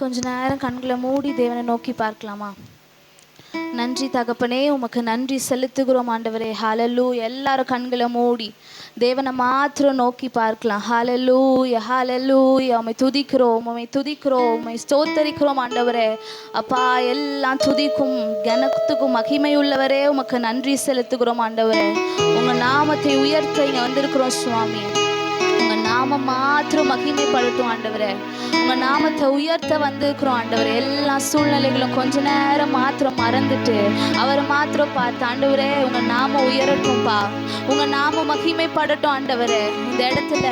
கொஞ்ச நேரம் கண்களை மூடி தேவனை நோக்கி பார்க்கலாமா? நன்றி தகப்பனே, உமக்கு நன்றி செலுத்துகிறோம் ஆண்டவரே. ஹல்லேலூயா. எல்லாரும் கண்களை மூடி தேவனை மாத்திரம் நோக்கி பார்க்கலாம். ஹல்லேலூயா, ஹல்லேலூயா. உம்மை துதிக்கிறோம், உம்மை துதிக்கிறோம், உம்மை ஸ்தோத்தரிக்கிறோம் ஆண்டவரே. அப்பா, எல்லாம் துதிக்கும் கனத்துக்கும் மகிமையுள்ளவரே, உமக்கு நன்றி செலுத்துகிறோம் ஆண்டவரே. உங்க நாமத்தை உயர்த்த இங்க வந்திருக்கிறோம் சுவாமி. உங்க நாமம் மாத்திரம் மகிமைப்படட்டும் ஆண்டவரே. உங்க நாமத்தை உயர்த்த வந்திருக்கிறோம் ஆண்டவரே. எல்லா சூழ்நிலைகளும் கொஞ்ச நேரம் மாத்திரம் மறந்துட்டு அவரை மாத்திரம் பார்த்து, ஆண்டவரே உங்க நாமம் உயரட்டும்பா, உங்க நாமம் மகிமைப்படட்டும் ஆண்டவரே. இந்த இடத்துல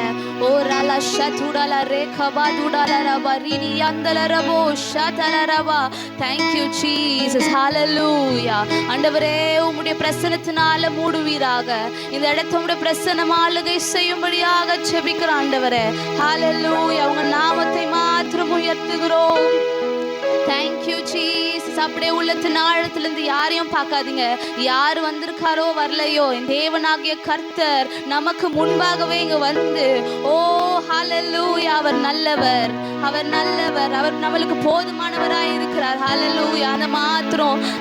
ஓ ராலா ஷூடாலா ரேகபா தூடாலா ரபா ரினி அந்தல ரபோ ஷதல ரபா. Thank you Jesus. ஹல்லேலூயா. ஆண்டவரே, உம்முடைய பிரசன்னத்தினால மூடுவீராக. இந்த இடத்தை உம்முடைய பிரசன்னம் ஆளுகை செய்யும்படியாக ஜெபிக்கிறோம் ஆண்டவரே. ஹல்லேலூயா. உங்க நாமத்தை மாத்திரம் உயர்த்துகிறோம். Thank you Jesus. அப்படியே உள்ளத்தின் ஆழத்திலிருந்து யாரையும் பார்க்காதீங்க. யார் வந்திருக்காரோ வரலையோ, என் தேவனாகிய கர்த்தர் நமக்கு முன்பாகவே இங்க வந்து, ஓ ஹல்லேலூயா, அவர் நல்லவர், அவர் நல்லவர், அவர் நம்மளுக்கு போதுமானவராய் இருக்கிறார். ஹல்லேலூயா.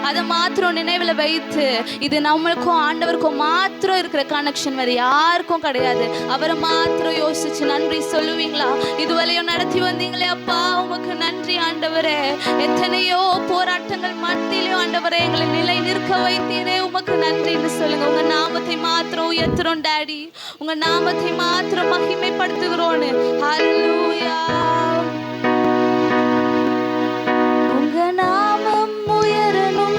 அதை மாத்திரம் நினைவில் வைத்து, இது நம்மளுக்கும் ஆண்டவருக்கும் மாத்திரம் இருக்கிற கனெக்ஷன், வேறு யாருக்கும் கிடையாது. அவரை மாத்திரம் யோசிச்சு நன்றி சொல்லுவீங்களா? இதுவரையும் நடத்தி வந்தீங்களே அப்பா, உமக்கு நன்றி ஆண்டவரே. எத்தனையோ போராட்டங்கள் மத்தியிலும் ஆண்டவரே எங்களை நிலை நிற்க வைத்தீரே, உமக்கு நன்றின்னு சொல்லுங்க. உங்க நாமத்தை மாத்திரம் உயர்த்துறோம் டாடி, உங்க நாமத்தை மாத்திரம் மகிமைப்படுத்துகிறோன்னு. ஹல்லேலூயா. உங்க நாமம் உயரணும்,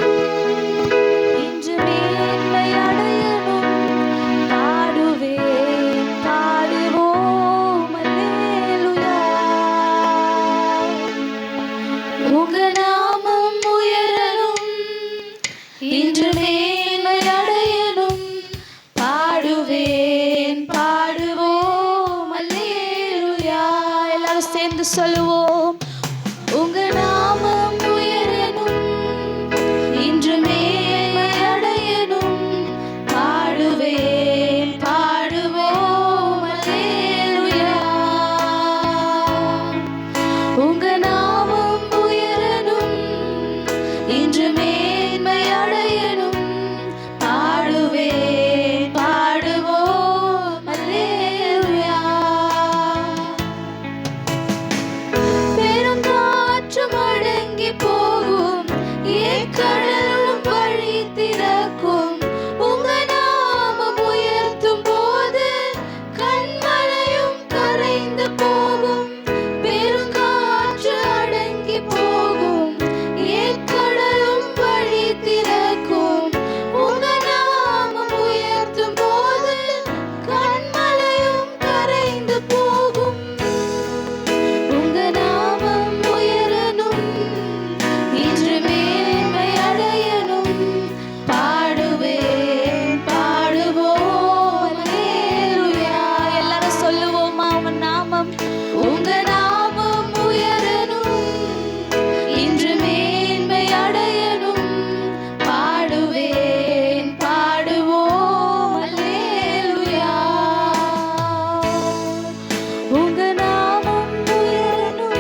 இன்று மேன்மை அடையணும், பாடுவேன் பாடுவோம் அல்லேலூயா. உங்க நாமம் உயரணும், இன்று மேன்மை அடையணும், பாடுவேன் பாடுவோம் அல்லேலூயா. எல்லாரும் சேர்ந்து சொல்லுவோம். உங்க நாமம் உயரணும், இன்று மேன்மை அடையணும், பாடுவேன் பாடுவோம் அல்லேலூயா. உங்க நாமம் உயரணும், இன்று மேன்மை அடையணும், பாடுவேன் பாடுவோம் அல்லேலூயா. பெருங்காற்றும் அடங்கி போகும், ஏக்கடலும் வழி திறக்கும், உங்க நாமம் உயர்த்தும் போது கண்மலையும் கரைந்து போகும். பெருங்காற்று அடங்கி போகும், ஏக்கடலும் வழி திறக்கும், உங்க நாமம் உயர்த்தும் போது கண்மலையும் கரைந்து போகும். உங்க நாமம் உயரணும், இன்று மேன்மை அடையணும், பாடுவேன் பாடுவோம் அல்லேலூயா. எல்லாரும் சொல்லுவோமா? உங்க நாமம் உயரணும், இன்று மேன்மை அடையணும், பாடுவேன் பாடுவோம் அல்லேலூயா. உங்க நாமம் உயரணும்,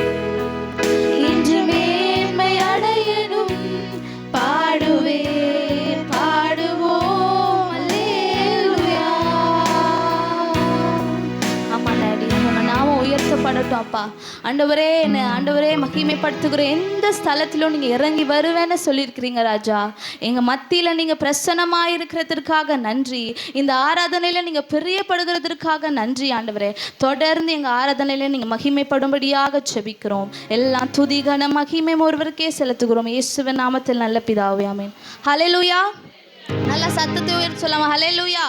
இன்று மேன்மை அடையணும், பாடுவேன் பாடுவோம் அல்லேலூயா. ஆமா டாடி, உங்க நாமம் உயர்த்தப்படட்டும் அப்பா. ஆண்டவரே, ஆண்டவரே மகிமைப்படுத்துகிற எந்த ஸ்தலத்திலும் நீங்க இறங்கி வருவேன்னு சொல்லியிருக்கிறீங்க ராஜா. எங்க மத்தியில நீங்க பிரசன்னமாய் இருக்கிறதற்காக நன்றி. இந்த ஆராதனையில நீங்க பிரியப்படுகிறதற்காக நன்றி ஆண்டவரே. தொடர்ந்து எங்க ஆராதனையில நீங்க மகிமைப்படும்படியாக ஜெபிக்கிறோம். எல்லாம் துதி கன மகிமை ஒருவருக்கே செலுத்துகிறோம். இயேசுவின் நாமத்தில் நல்ல பிதாவே, ஆமென். ஹல்லேலூயா. நல்ல சத்தத்தை உயர்த்தி சொல்லாம ஹல்லேலூயா.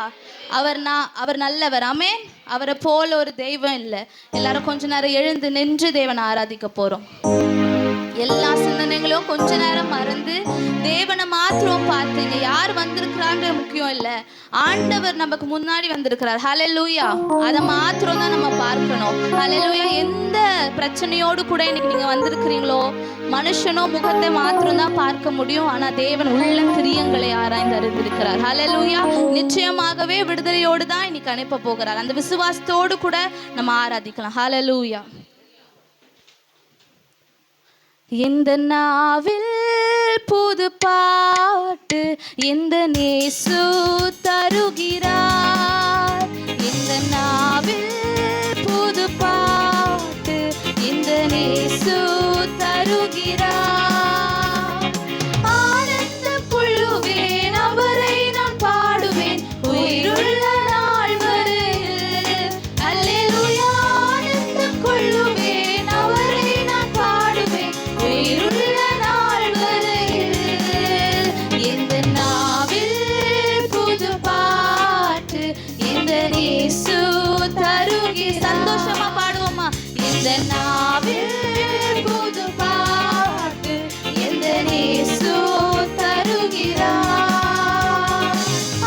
அவர் நல்லவர், ஆமென். அவரை போல ஒரு தெய்வம் இல்லை. எல்லாரும் கொஞ்ச நேரம் எழுந்து நின்று தேவனை ஆராதிக்க போறோம். எல்லா சிந்தனைகளும் கொஞ்ச நேரம் மறந்து தேவனை மாத்திரம் பார்த்துங்க. யார் வந்திருக்கிறாங்க முக்கியம் இல்லை, ஆண்டவர் நமக்கு முன்னாடி வந்திருக்கிறார். ஹல்லேலூயா. அதை மாத்திரம் தான் நம்ம பார்க்கணும். ஹல்லேலூயா. எந்த பிரச்சனையோடு கூட இன்னைக்கு நீங்க வந்திருக்கிறீங்களோ, மனுஷனோ முகத்தை மாத்திரம் தான் பார்க்க முடியும். ஆனா தேவன் உள்ள கிரியங்களை ஆராய்ந்து அறிந்திருக்கிறார். ஹல்லேலூயா. நிச்சயமாகவே விடுதலையோடு தான் இன்னைக்கு அனுப்ப போகிறார். அந்த விசுவாசத்தோடு கூட நம்ம ஆராதிக்கலாம். ஹல்லேலூயா. இந்த நாவில் புது பாட்டு இந்த நேசு தருகிறார். இந்த நாவில் புது பாட்டு இந்த நேசு தருகிறார். ஆனந்தம் கொள்ளுவேன், அவரை நான் பாடுவேன் உயிருள்ள நாள் வரையில். அல்லேலூயா. ஆனந்தம் கொள்ளுவேன், அவரை நான் பாடுவேன் உயிருள்ள நாள் வரையில். இந்த நாவில் புது பாட்டு இந்த இயேசு தருகிறார். சந்தோஷமா பாடுவோமா? இந்த நாவில் புது பாட்டு இந்த இயேசு தருகிறார்.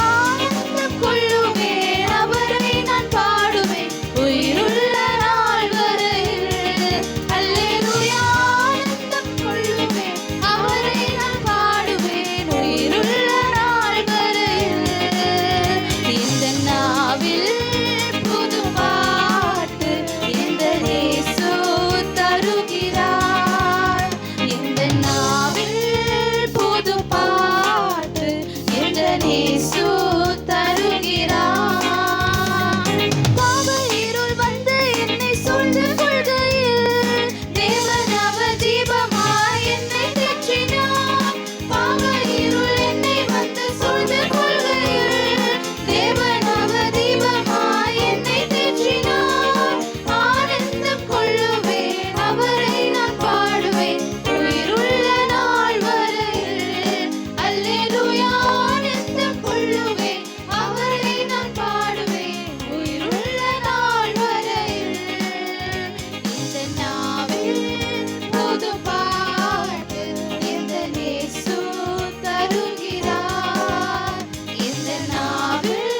ஆனந்தம் கொள்ளுவேன், அவரை நான் பாடுவேன் உயிருள்ள நாள் வரையில். அல்லேலூயா. ஆனந்தம் கொள்ளுவேன், அவரை நான் பாடுவேன் உயிருள்ள நாள் வரையில். இந்த நாவில் புது பாட்டு இந்த இயேசு தருகிறார். இந்த நாவில் புது பாட்டு இந்த இயேசு தருகிறார். பாவ இருள் வந்து என்னை சூழ்ந்து கொள்கையில் தேவன் அவர் தீபமாய் என்னை தேற்றினார். பாவ இருள் என்னை வந்து சூழ்ந்து கொள்கையில் தேவன் அவர் தீபமாய் என்னை தேற்றினார். ஆனந்தம் கொள்ளுவேன், அவரை நான் பாடுவேன் உயிருள்ள நாள் வரையில். அல்லேலூயா. ஆனந்தம் கொள்ளுவேன், அவரை நான் பாடுவேன் உயிருள்ள நாள் வரையில். இந்த நாவில் புது பாட்டு இந்த இயேசு தருகிறார். இந்த நாவில்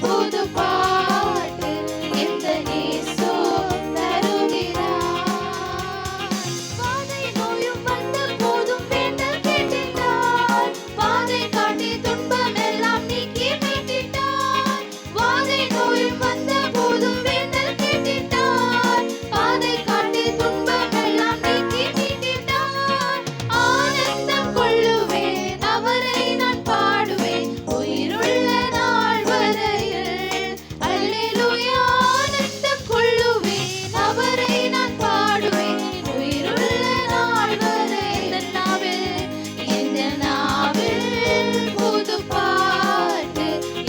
புது பாட்டு இந்த இயேசு தருகிறார். பாதை நோயும் வந்த போதும் வேண்டல் கேட்டிட்டார். பாதை காட்டி துன்பம் எல்லாம் நீக்கி மீட்டிட்டார். பாதை நோயும் வந்த போதும் வேண்டல் கேட்டிட்டார். பாதை காட்டி துன்பம் எல்லாம் நீக்கி மீட்டிட்டார். ஆனந்தம் கொள்ளுவேன், அவரை நான் பாடுவேன் உயிருள்ள நாள் வரையில். அல்லேலூயா. ஆனந்தம் கொள்ளுவேன், அவரை நான் பாடுவேன் உயிருள்ள நாள் வரை. இந்த நாவில் புது பாட்டு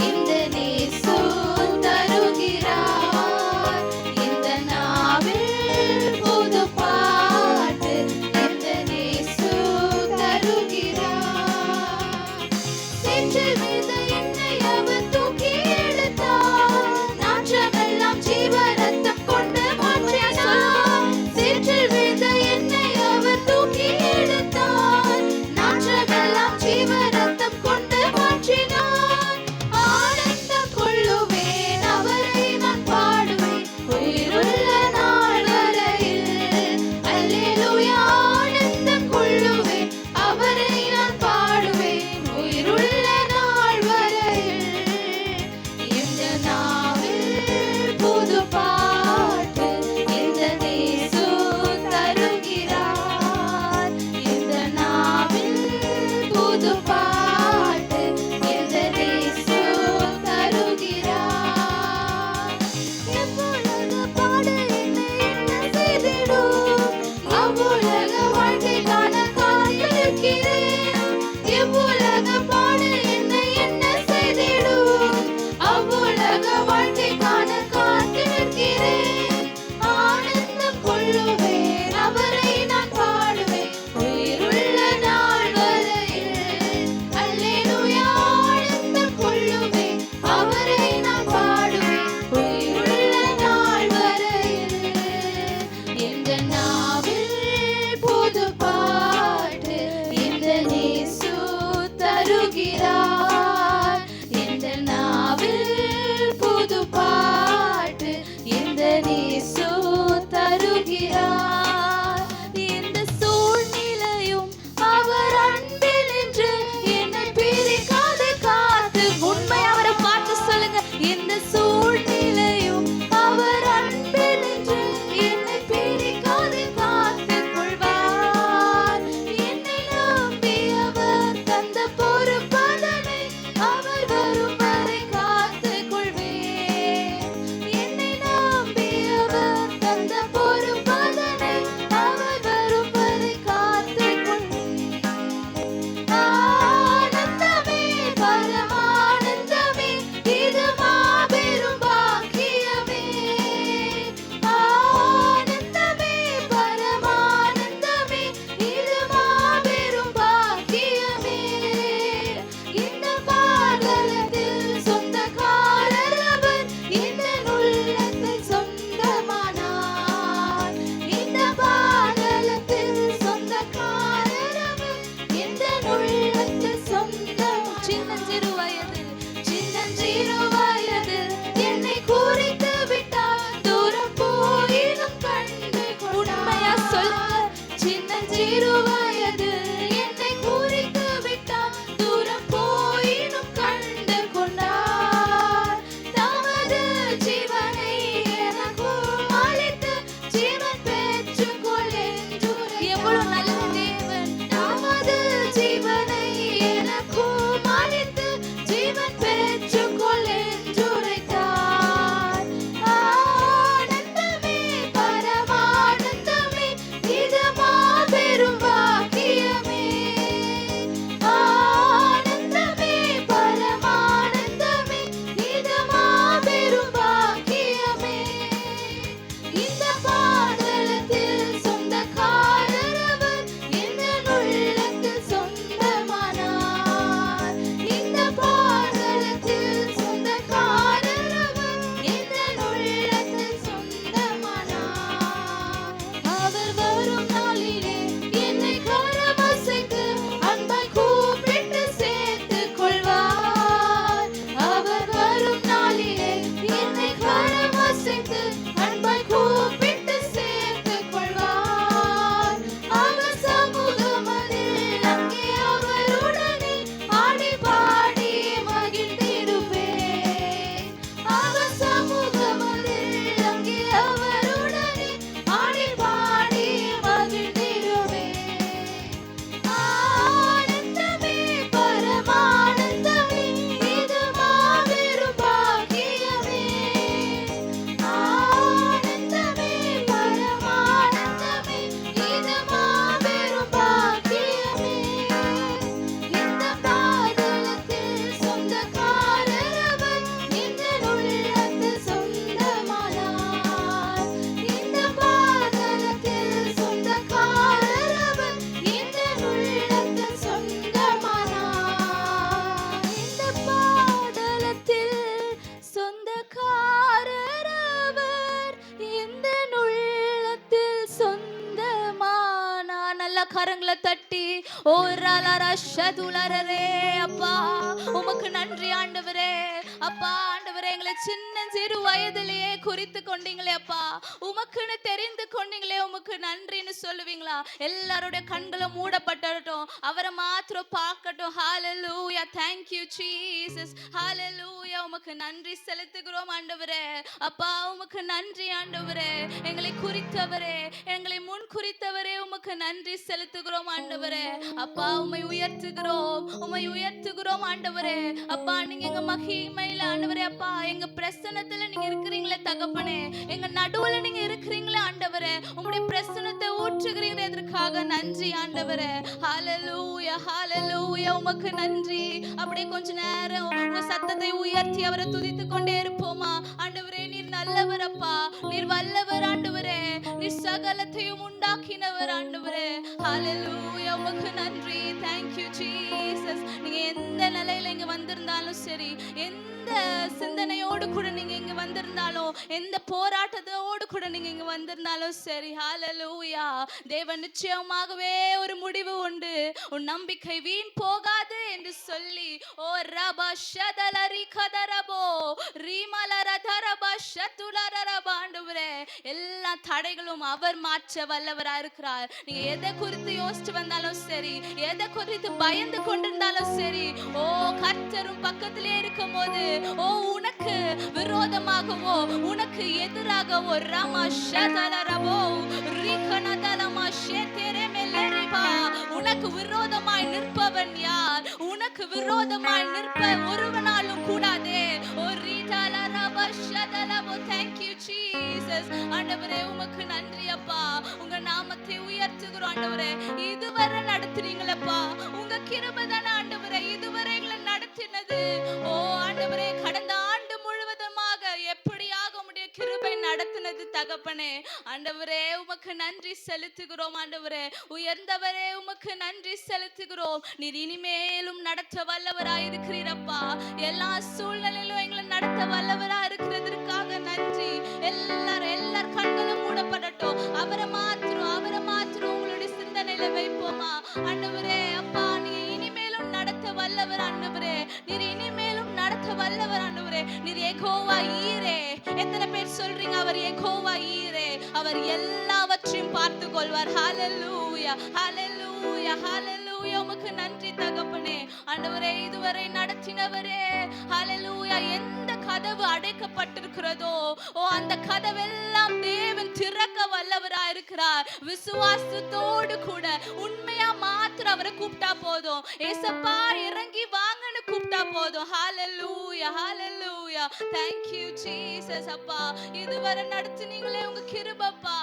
இந்த இயேசு தருகிறார். இந்த நாவில் புது பாட்டு இந்த இயேசு தருகிறார். சேற்றில் விழுந்த என்னை அவர் தூக்கி எடுத்தார். நாற்றமெல்லாம் ஜீவ ரத்தம் கொண்டு மாற்றினார். சேற்றில் விழுந்த என்னை அவர் தூக்கி எடுத்தார். நாற்றமெல்லாம் ஜீவ ரத்தம் கொண்டு மாற்றினார். ஆனந்தம் கொள்ளுவேன், அவரை நான் பாடுவேன் உயிருள்ள நாள் வரையில். அல்லேலூயா. ஆனந்தம் கொள்ளுவேன், அவரை நான் பாடுவேன் உயிருள்ள நாள் வரையில். இந்த நாவில் புது பாட்டு இந்த இயேசு தருகிறார். இந்த நாவில் புது பாட்டு இந்த இயேசு தருகிறார். எவ்வுலக பாடு என்னை என்ன செய்திடும், அவ்வுலக வாழ்க்கை காண காத்திருக்கிறேன். எவ்வுலக பாடு என்னை என்ன செய்திடும், அவ்வுலக வாழ்க்கை காண காத்திருக்கிறேன். ஆனந்தம் கொள்ளுவேன், அவரை நான் பாடுவேன் உயிருள்ள நாள் வரையில். சிறு வயது என்னை குறித்து விட்டார், தூரம் போயினும் கண்டு கொண்டார். தமது ஜீவனை எனக்கும் அளித்து ஜீவன் பெற்றுக்கொள் என்றுரை. எவ்வளவு நல்ல தேவன்! தமது ஜீவனை எனக்கும் அளித்து ஜீவன் பெற்றுக்கொள் என்றுரைத்தார். ஆனந்தமே பரமானந்தமே, இது மாபெரும் பாக்கியமே. ஆனந்தமே பரமானந்தமே, இது மாபெரும் பாக்கியமே. இந்த பாதலத்தில் சொந்தக்காரர் அவர், இந்த உள்ளத்தில் சொந்தமானார். இந்த பாதலத்தில் சொந்தக்காரர் அவர், இந்த உள்ளத்தில் சொந்தமானார். அவர் வரும் நாளிலே என்னை கரமசைத்து அன்பாய் கூப்பிட்டு சேர்த்துக் கொள்வார். அவர் வரும் நாளிலே என்னை கரமசைத்து அன்பாய் கூப்பிட்டு சேர்த்துக் கொள்வார். அவர் சமூகமதில் அங்கே அவருடனே ஆடி பாடி மகிழ்ந்திடுவேன். அவர் சமூகமதில் அங்கே அவருடனே ஆடி பாடி மகிழ்ந்திடுவேன். ஆனந்தமே பரமானந்தமே, இது மாபெரும் பாக்கியமே. ஆனந்தமே பரமானந்தமே, இது மாபெரும் பாக்கியமே. இந்த பாதலத்தில் சொந்தக்காரர் அவர், இந்த உள்ளத்தில் சொந்தமானார். இந்த பாதலத்தில் சொந்தக்காரர் அவர், இந்த உள்ளத்தில் சொந்தமானார். இந்த பாதலத்தில் சொந்தக்காரர் அவர், இந்த உள்ளத்தில் சொந்தமானார். நல்ல கரங்களை தட்டி ஓ ரலர ஷதுலரரே. அப்பா உமக்கு நன்றி ஆண்டவரே. அப்பா ஆண்டவரே, எங்களை சின்ன சிறு வயதிலேயே குறித்து கொண்டீங்களே அப்பா, உமக்குன்னு தெரிந்து கொண்டீங்களே, உமக்கு நன்றின்னு சொல்லுவீங்களா? எல்லாருடைய கண்களும் மூடப்பட்டட்டும், அவரை மாத்திரம் பார்க்கட்டும். ஹalleluya, thank you Jesus, hallelujah. உமக்கு நன்றி செலுத்துகிறோம் ஆண்டவரே. அப்பா உமக்கு நன்றி ஆண்டவரே. எங்களை குறித்தவரே, எங்களை முன் குறித்தவரே, உமக்கு நன்றி செலுத்துகிறோம் ஆண்டவரே. அப்பா உம்மை உயர்த்துகிறோம், உம்மை உயர்த்துகிறோம் ஆண்டவரே. அப்பா நீங்க எங்க மகிமையில ஆண்டவரே, அப்பா எங்க பிரசன்னத்துல நீங்க இருக்கிறீங்களே தகப்பனே, எங்க நடுவுல நீங்க இருக்கிறீங்களே ஆண்டவரே, உம்முடைய பிரசன்னத்தை ஊற்றுகிறீங்க, இதற்காக நன்றி ஆண்டவரே. ஹalleluya, ஹalleluya, உமக்கு நன்றி. அப்படியே கொஞ்ச நேரம் உங்க சத்தத்தை உயர்த்தி அவரை துதித்து கொண்டே இருப்போமா? ஆண்டவரே நீர் நல்லவர் அப்பா, நீர் வல்லவர் ஆண்டவரே, நீர் சகலத்தையும் உண்டாக்கினவர் ஆண்டவரே. ஹalleluya, உமக்கு நன்றி. thank you Jesus. நீங்க எந்த நிலையில இங்க வந்திருந்தாலும் சரி, எந்த சிந்தனையோடு கூட நீங்க இங்க வந்திருந்தாலும், எந்த போராட்டத்தோடு கூட நீங்க இங்க வந்திருந்தாலும் சரி, ஹalleluya, தேவன் நிச்சயமாகவே ஒரு முடிவு உண்டு. உன் நம்பிக்கை வீண் போகாது என்று சொல்லி ஓ ரபா ஷதலரி கதரபோ ரீமலரதரபா ஷதுலரரபா ஆண்டவரே, எல்லா தடைகளும் அவர் மாற்ற வல்லவராக இருக்கிறார். நீங்க எதை குறித்து யோசிச்சு வந்தாலும் சரி, எதை குறித்து பயந்து கொண்டிருந்தாலும் சரி, ஓ கர்த்தரும் பக்கத்திலே இருக்கும் போது, ஓ உனக்கு விரோதமாகவோ உனக்கு எதிராகவோ ரமா ஷதலரபோ ரீகனதலமா ஷேதேரே மெல்லரிபா, உனக்கு விரோதமாய் நிற்பவன் யார்? உனக்கு விரோதமாய் நிற்ப ஒருவனாலும் கூடாதே. ஓ ரீதலரபா ஷதலபோ. thank you Jesus. ஆண்டவரே உமக்கு நன்றி அப்பா, உங்க நாமத்தை உயர்த்துகிறோம் ஆண்டவரே. இதுவரை நடத்துறீங்களப்பா, உங்க கிருபை தானே ஆண்டவரே இதுவரை எங்களை நடத்தினது. ஓ ஆண்டவரே, கடந்த ஆண்டு முழுவதுமாக எப்படியாக உம்முடைய கிருபை நடத்தினது தகப்பனே. ஆண்டவரே உமக்கு நன்றி செலுத்துகிறோம் ஆண்டவரே. உயர்ந்தவரே உமக்கு நன்றி செலுத்துகிறோம். நீர் இனிமேலும் நடத்த வல்லவராய் இருக்கிறீரப்பா. எல்லா சூழ்நிலையிலும் எங்களை நடத்த வல்லவராய் இருக்கிறதற்காக நன்றி. எல்லார் கண்களும் மூடப்படட்டும். அவரை மாத்திரம் உங்களுடைய சிந்தனையில வைப்போமா? ஆண்டவரே அப்பா, நீ இனிமேலும் நடத்த வல்லவர் ஆண்டவரே. நீர் இனிமேலும் நடத்த வல்லவர் ஆண்டவரே. நீர் யெகோவா ஈரே. எத்தனை பேர் சொல்றீங்க அவர் யெகோவா ஈரே? அவர் எல்லாவற்றையும் பார்த்து கொள்வார். ஹalleluya, ஹalleluya, ஹalleluya. உமக்கு நன்றி தகப்பனே. ஆண்டவரே, இதுவரை நடத்தினவரே, ஹalleluya. எந்த கதவு அடைக்கப்பட்டிருக்கிறதோ அந்த கதவெல்லாம் தேவன் திறக்க வல்லவராய் இருக்கிறார். விசுவாசத்தோடு கூட உண்மையா மாத்திரம் அவரை கூப்பிட்டா போதும். ஏசப்பா இறங்கி வாங்கன்னு கூப்பிட்டா போதும். ஹalleluya, ஹalleluya. thank you jesus. அப்பா, இதுவரை நடத்தினீங்களே உங்க கிருபைப்பா.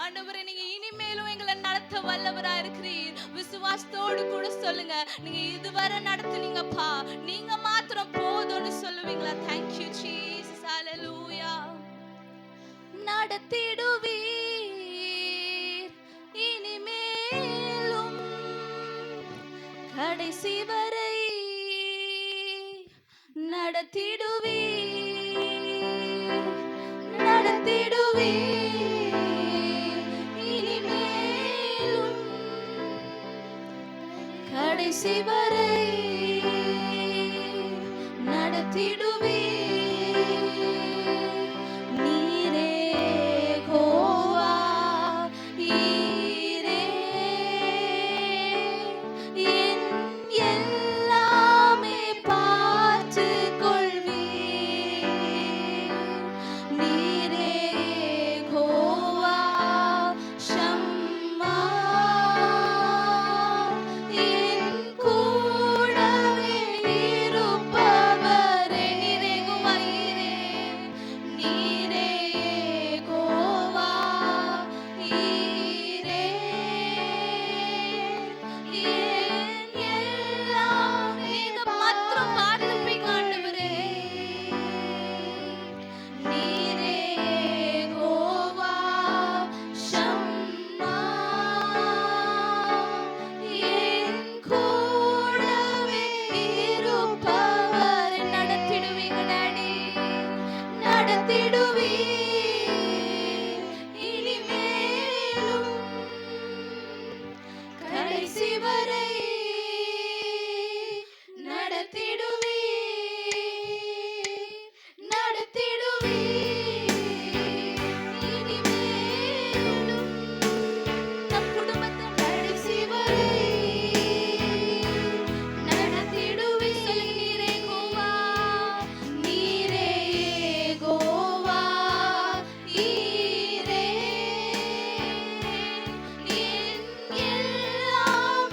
ஆண்டவரே, நீங்க இனிமேலும் எங்களை நடத்த வல்லவராய் இருக்கிறீர். விசுவாசத்தோடு கூட சொல்லுங்க, நீங்க இதுவரை நடத்துனீங்கப்பா, நீங்க மாத்திரம் போதும்னு சொல்லுவீங்களா? thank you jesus. hallelujah. நடத்திடுவீர் இனிமேலும் கடைசி வரை, நடத்திடுவீர், நடத்திடுவீர் இனிமேலும் கடைசி வரை, நடத்திடுவீர். நீரே யெகோவா ஈரே, என் எல்லாமே பார்த்து கொள்வீர். நீரே யெகோவா ஷம்மா, என் கூடவே இருப்பவரே. நீரே யெகோவா ஈரே, நீரே யெகோவா ஈரே, என் எல்லாம் நீங்க மாத்திரம் பார்த்துப்பீங்க ஆண்டவரே. நீரே யெகோவா ஷம்மா, என் கூடவே இருப்பவர். நடத்திடுவீங்க டாடி, நடத்திடுவீர் இனிமேலும் கடைசி வரை, நடத்திடுவீர், நடத்திடுவீர் இனிமேலும் நம் குடும்பத்தை கடைசி வரை, நடத்திடுவீர். சொல்லுங்க, நீரே யெகோவா, நீரே யெகோவா ஈரே, என் எல்லாமே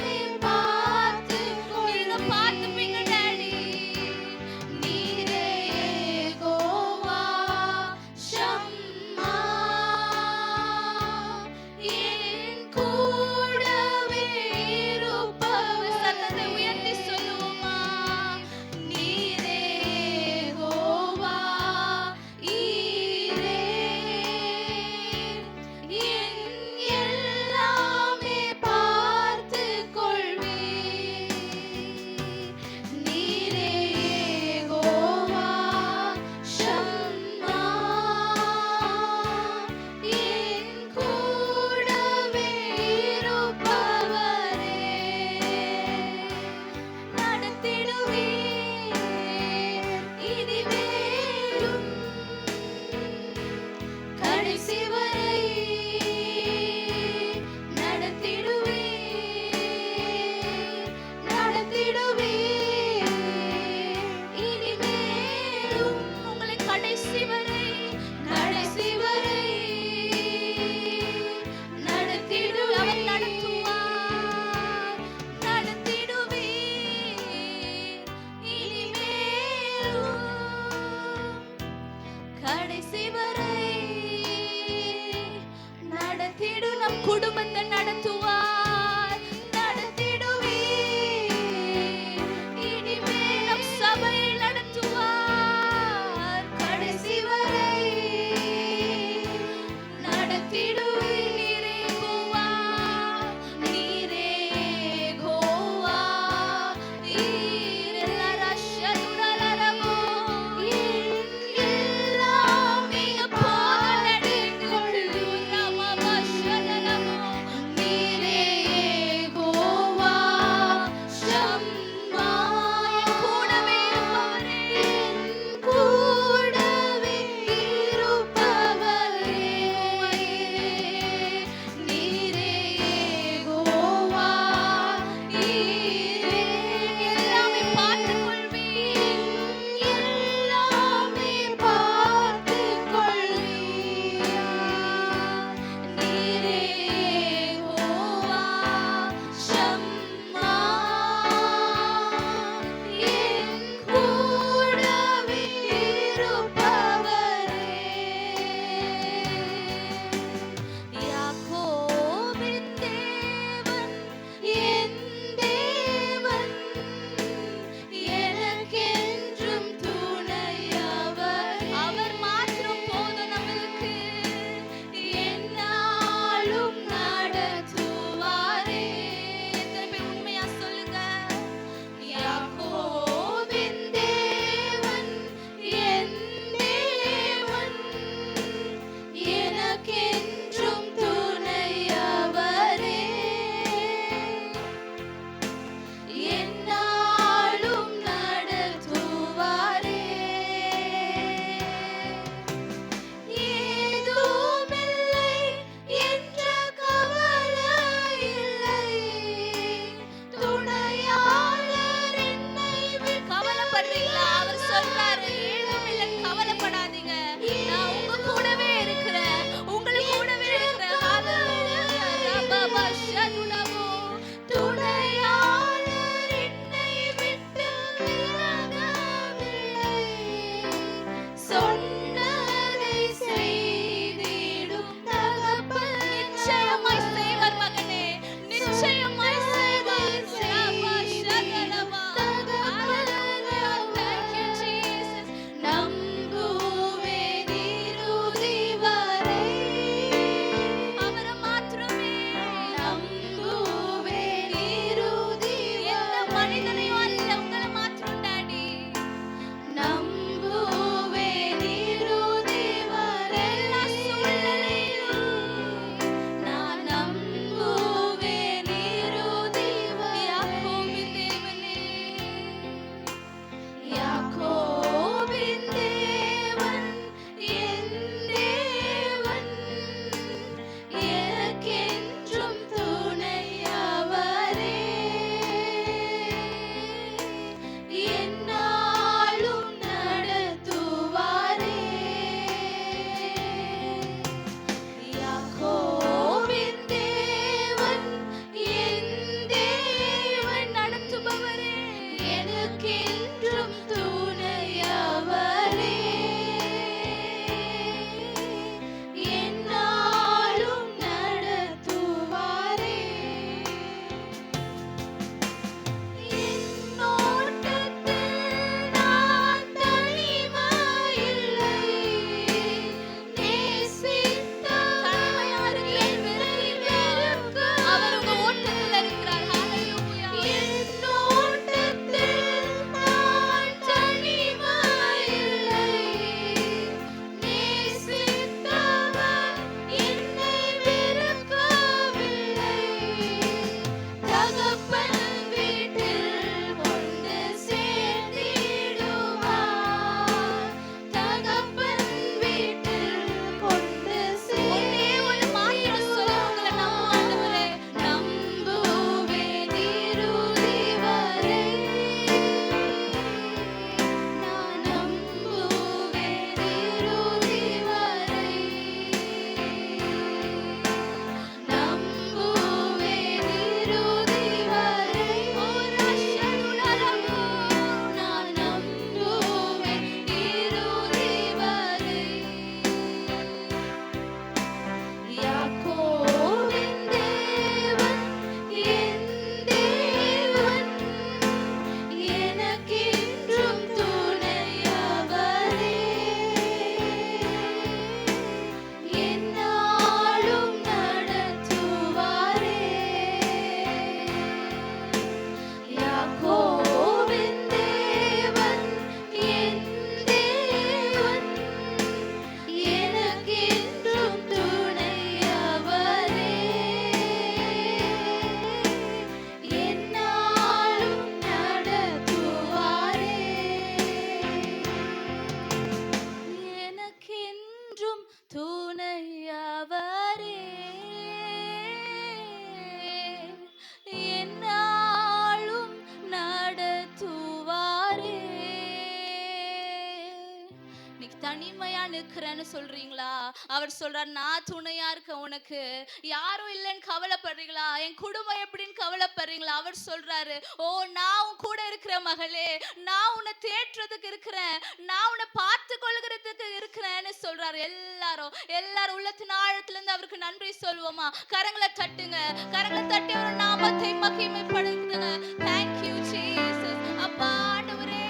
நிற்கிறேன்னு சொல்றீங்களா? அவர் சொல்றார், நான் துணையா இருக்க உனக்கு. யாரும் இல்லைன்னு கவலைப்படுறீங்களா? என் குடும்பம் எப்படின்னு கவலைப்படுறீங்களா? அவர் சொல்றாரு, ஓ நான் உன் கூட இருக்கிற மகளே, நான் உன்னை தேற்றுறதுக்கு இருக்கிறேன், நான் உன்னை பார்த்து கொள்கிறதுக்கு இருக்கிறேன்னு சொல்றாரு. எல்லாரும் உள்ளத்தின் ஆழத்துல இருந்து அவருக்கு நன்றி சொல்வோமா? கரங்களை தட்டுங்க, கரங்களை தட்டி அவர் நாமத்தை மகிமைப்படுத்துங்க. Thank you Jesus. அப்பா ஆண்டவரே,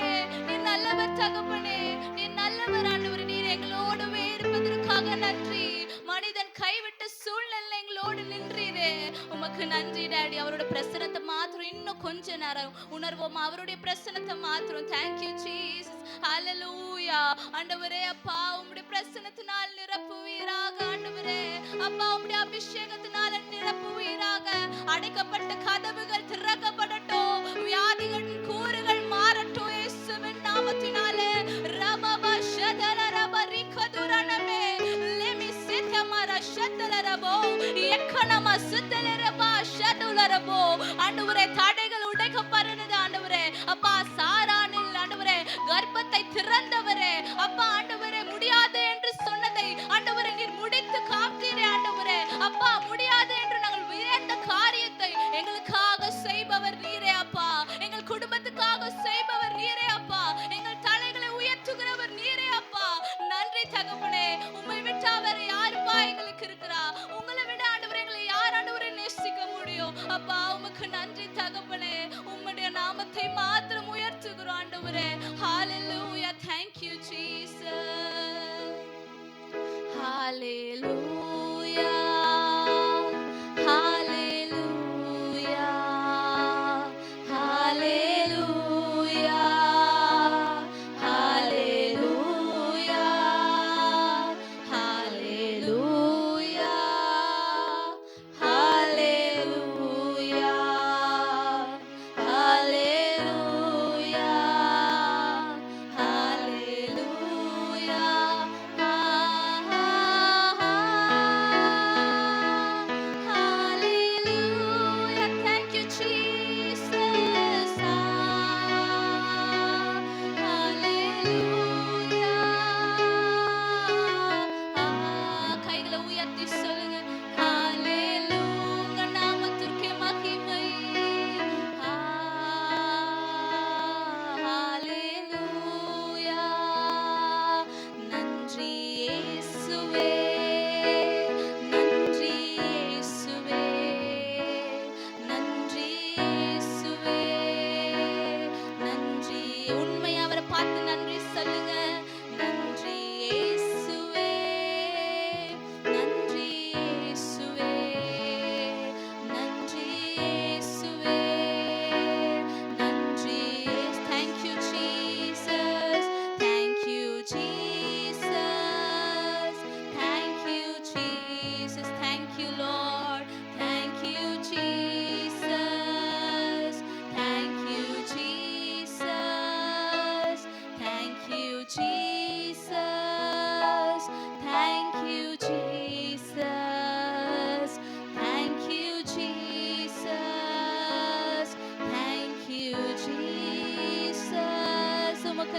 நீ நல்லவர் தகப்பனே, நீ நல்லவர் ஆண்டவரே, நீர் எங்களோடவே இருப்பதற்காக நன்றி. மனிதன் கைவிட்ட சூழ்நிலை எங்களோடு நின்றீரே, உமக்கு நன்றி டாடி. அவரோட பிரசனத்தை மாத்திரம் இன்னும் கொஞ்ச நேரம் உணர்வோமா? அவருடைய பிரசனத்தை மாத்திரம். Thank you Jesus. ஹalleluya. ஆண்டவரே அப்பா, உம்முடைய பிரசனத்தினால் நிரப்புவீராக ஆண்டவரே. அப்பா, உம்முடைய அபிஷேகத்தினால நிரப்புவீராக. அடைக்கப்பட்ட கதவுகள் திறக்கப்படட்டும், வியாதிகளின் கூறுகள் மாறட்டும் இயேசுவின் நாமத்தினாலே. ரபப ஷதல ரப ரிகதுரனமே லெமி சித்தமர ஷதலரபோ எக்கனம சித்தலரபா ஷதுலரபோ. ஆண்டவரே, தடைகள் உடைக்கப்படுகிறது ஆண்டவரே. அப்பா, சாரானில் ஆண்டவரே கர்ப்பத்தை திறந்தவரே, அப்பா ஆண்டவரே, முடியாது என்று சொன்னதை ஆண்டவரே நீர் முடித்து காக்கிறே ஆண்டவரே. அப்பா, முடியாது என்று நாங்கள் வியந்த காரியத்தை எங்களுக்காக செய்பவர் நீரே அப்பா. எங்கள் குடும்பத்துக்காக செய்பவர் நீரே அப்பா. எங்கள் தலைகளை உயர்த்துகிறவர் நீரே அப்பா. நன்றி தகப்பனே. உம்மை விட்டு அவர் யாருப்பா எங்களுக்கு இருக்கிறா? உங்களை விட ஆண்டவரே எங்களை யார் ஆண்டவரை நேசிக்க முடியும்? அப்பா, உமக்கு நன்றி தகப்பனே. உம்முடைய நாமத்தை மாத்திரம் உயர்த்துகிறோம் ஆண்டவரே. ஹalleluya. Thank you Jesus. Hallelujah. Hallelujah. Hallelujah. Hallelujah. Hallelujah. Hallelujah. Hallelujah.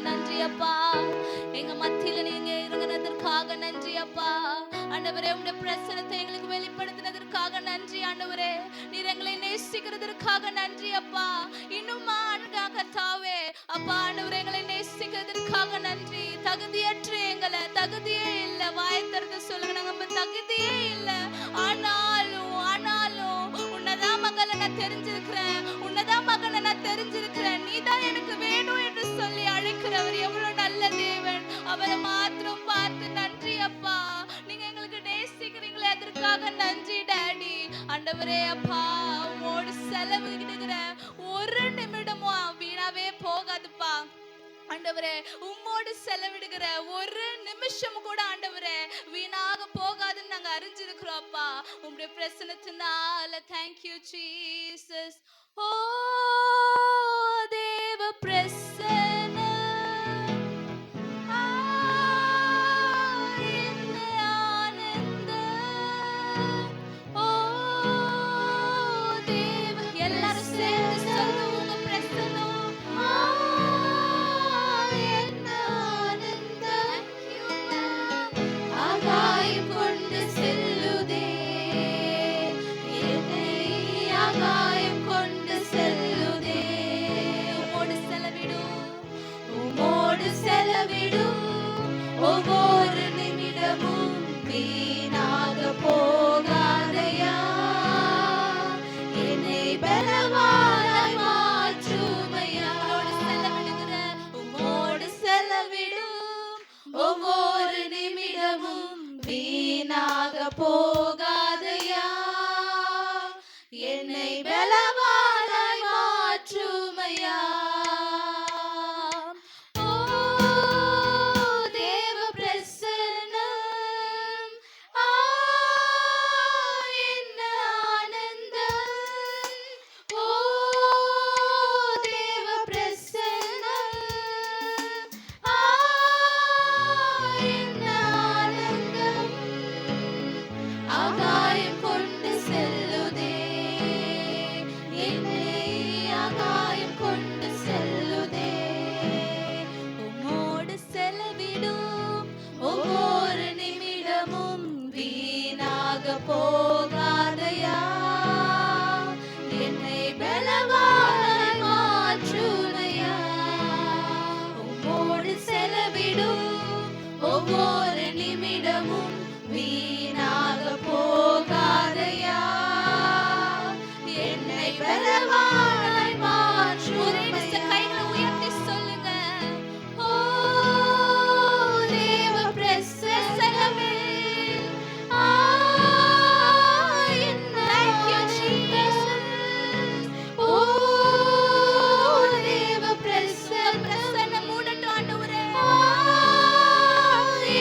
நன்றி அப்பா. எங்க மத்தியில நீங்க இறங்குனதற்காக நன்றி அப்பா. ஆண்டவரே, உம்முடைய பிரசன்னத்தை எங்களுக்கு வெளிப்படுத்தினதற்காக நன்றி ஆண்டவரே. நீர் எங்களை நேசிக்கிறதற்காக நன்றி அப்பா. இன்னும் கர்த்தாவே அப்பா ஆண்டவரே, எங்களை நேசிக்கிறதற்காக நன்றி. தகுதியற்ற எங்களை, தகுதியே இல்லை, வாயை திறந்து சொல்லுங்க, நாங்க தகுதியே இல்லை. ஆனாலும் உன்னதான் மகளை நான் தெரிஞ்சிருக்கிறேன், உன்னதான் மகனை நான் தெரிஞ்சிருக்கிறேன், நீதான் எனக்கு வேணும் என்று சொல்லி அழைக்கிறவர் எவ்வளவு நல்ல தேவன். அவரை மாத்திரம் பார்த்து நன்றி அப்பா. நீங்க எங்களுக்கு நேசிக்கிறீங்களே, அதற்காக நன்றி டாடி. ஆண்டவரே அப்பா, உம்மோடு செலவிடுகிற ஒரு நிமிடமும் வீணாவே போகாதுப்பா. ஆண்டவரே, உம்மோடு செலவிடுகிற ஒரு நிமிஷம் கூட ஆண்டவரே வீணாக போகாதுன்னு நாங்க அறிஞ்சிருக்கிறோம் அப்பா. உம்முடைய பிரசன்னத்தினால thank you Jesus. ஓ தேவ பிரசன்னம் ஒவ்வொரு நிமிடமும் வீணாக போகாதையா, என்னை பலவானாய் மாற்றும். ஒரே நிமிஷம் கைகளை உயர்த்தி சொல்லுங்க. ஓ தேவ பிரசன்னமே, thank you Jesus. ஓ தேவ பிரசன்னம் மூடட்டும் ஆண்டவரே.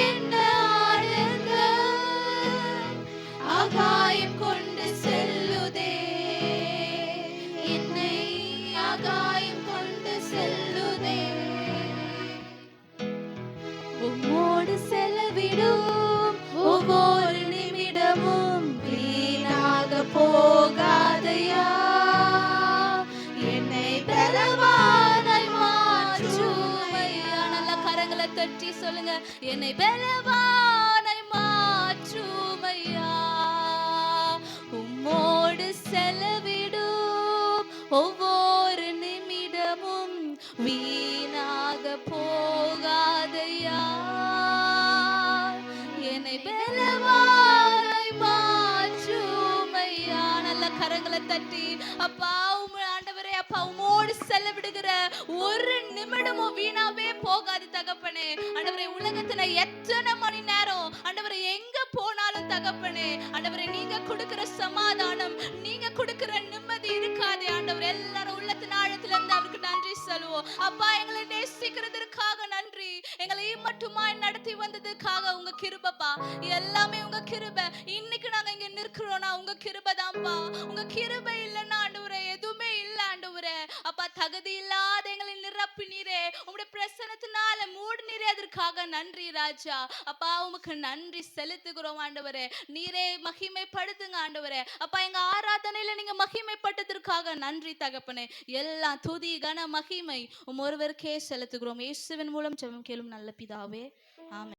என்ன ஆனந்தம் ஆகாயம் கொண்டு செல்லுதே, என்னை ஆகாயம் கொண்டு செல்லுதே. உம்மோடு செலவிடும் ஒவ்வொரு நிமிடமும் வீணாக போகாதையா, என்னை பலவானாய் மாற்றுமையா. நல்ல கரங்களை தட்டி சொல்லுங்க. என்னை பலவானாய் மாற்றுமையா, உம்மோடு செலவிடும் ஒவ்வொரு நிமிடமும் வீணாக போகாதையா, என்னை பலவானாய் மாற்றுமையா. நல்ல கரங்களை தட்டி அப்பா ஆண்டவரே, அப்பா உம்மோடு செலவிடுகிற ஒரு நிமிடமும் வீணாவே போகாது தகப்பனே. ஆண்டவரே, உலகத்துல எத்தனை மணி நேரம் ஆண்டவரே எங்க போனாலும் தகப்பனே, ஆண்டவரே நீங்க கொடுக்கிற சமாதானம், நீங்க கொடுக்கிற நிம்மதி இருக்காதே ஆண்டவரே. எல்லாரும் உள்ளத்தின் ஆழத்துல இருந்து அவருக்கு நன்றி சொல்லுவோம். அப்பா, எங்களை நேசிக்கிறதற்காக நன்றி, எங்களை மட்டுமாய் நடத்தி வந்ததுக்காக உங்க கிருபப்பா, எல்லாமே உங்க கிருபை. இன்னைக்கு நாங்க இங்க நிற்கிறோம்னா உங்க கிருபை தான்ப்பா. உங்க கிருபை இல்லைன்னா ஆண்டவரே எதுவுமே இல்ல ஆண்டவரே. அப்பா, தகுதி இல்லாத எங்களை நிரப்பினீரே, உங்களுடைய பிரசன்னத்தினால மூடினீரே, அதற்காக நன்றி ராஜா. அப்பா, உமக்கு நன்றி செலுத்துகிறோம் ஆண்டவரே. நீரே மகிமைப்படுத்துங்க ஆண்டவரே. அப்பா, எங்க ஆராதனையில நீங்க மகிமைப்பட்டதற்காக நன்றி தகப்பனே. எல்லா துதி கன மகிமை ஒருவருக்கே செலுத்துகிறோம். இயேசுவின் மூலம் ஜெபம் கேளும் நல்ல பிதாவே, ஆமென்.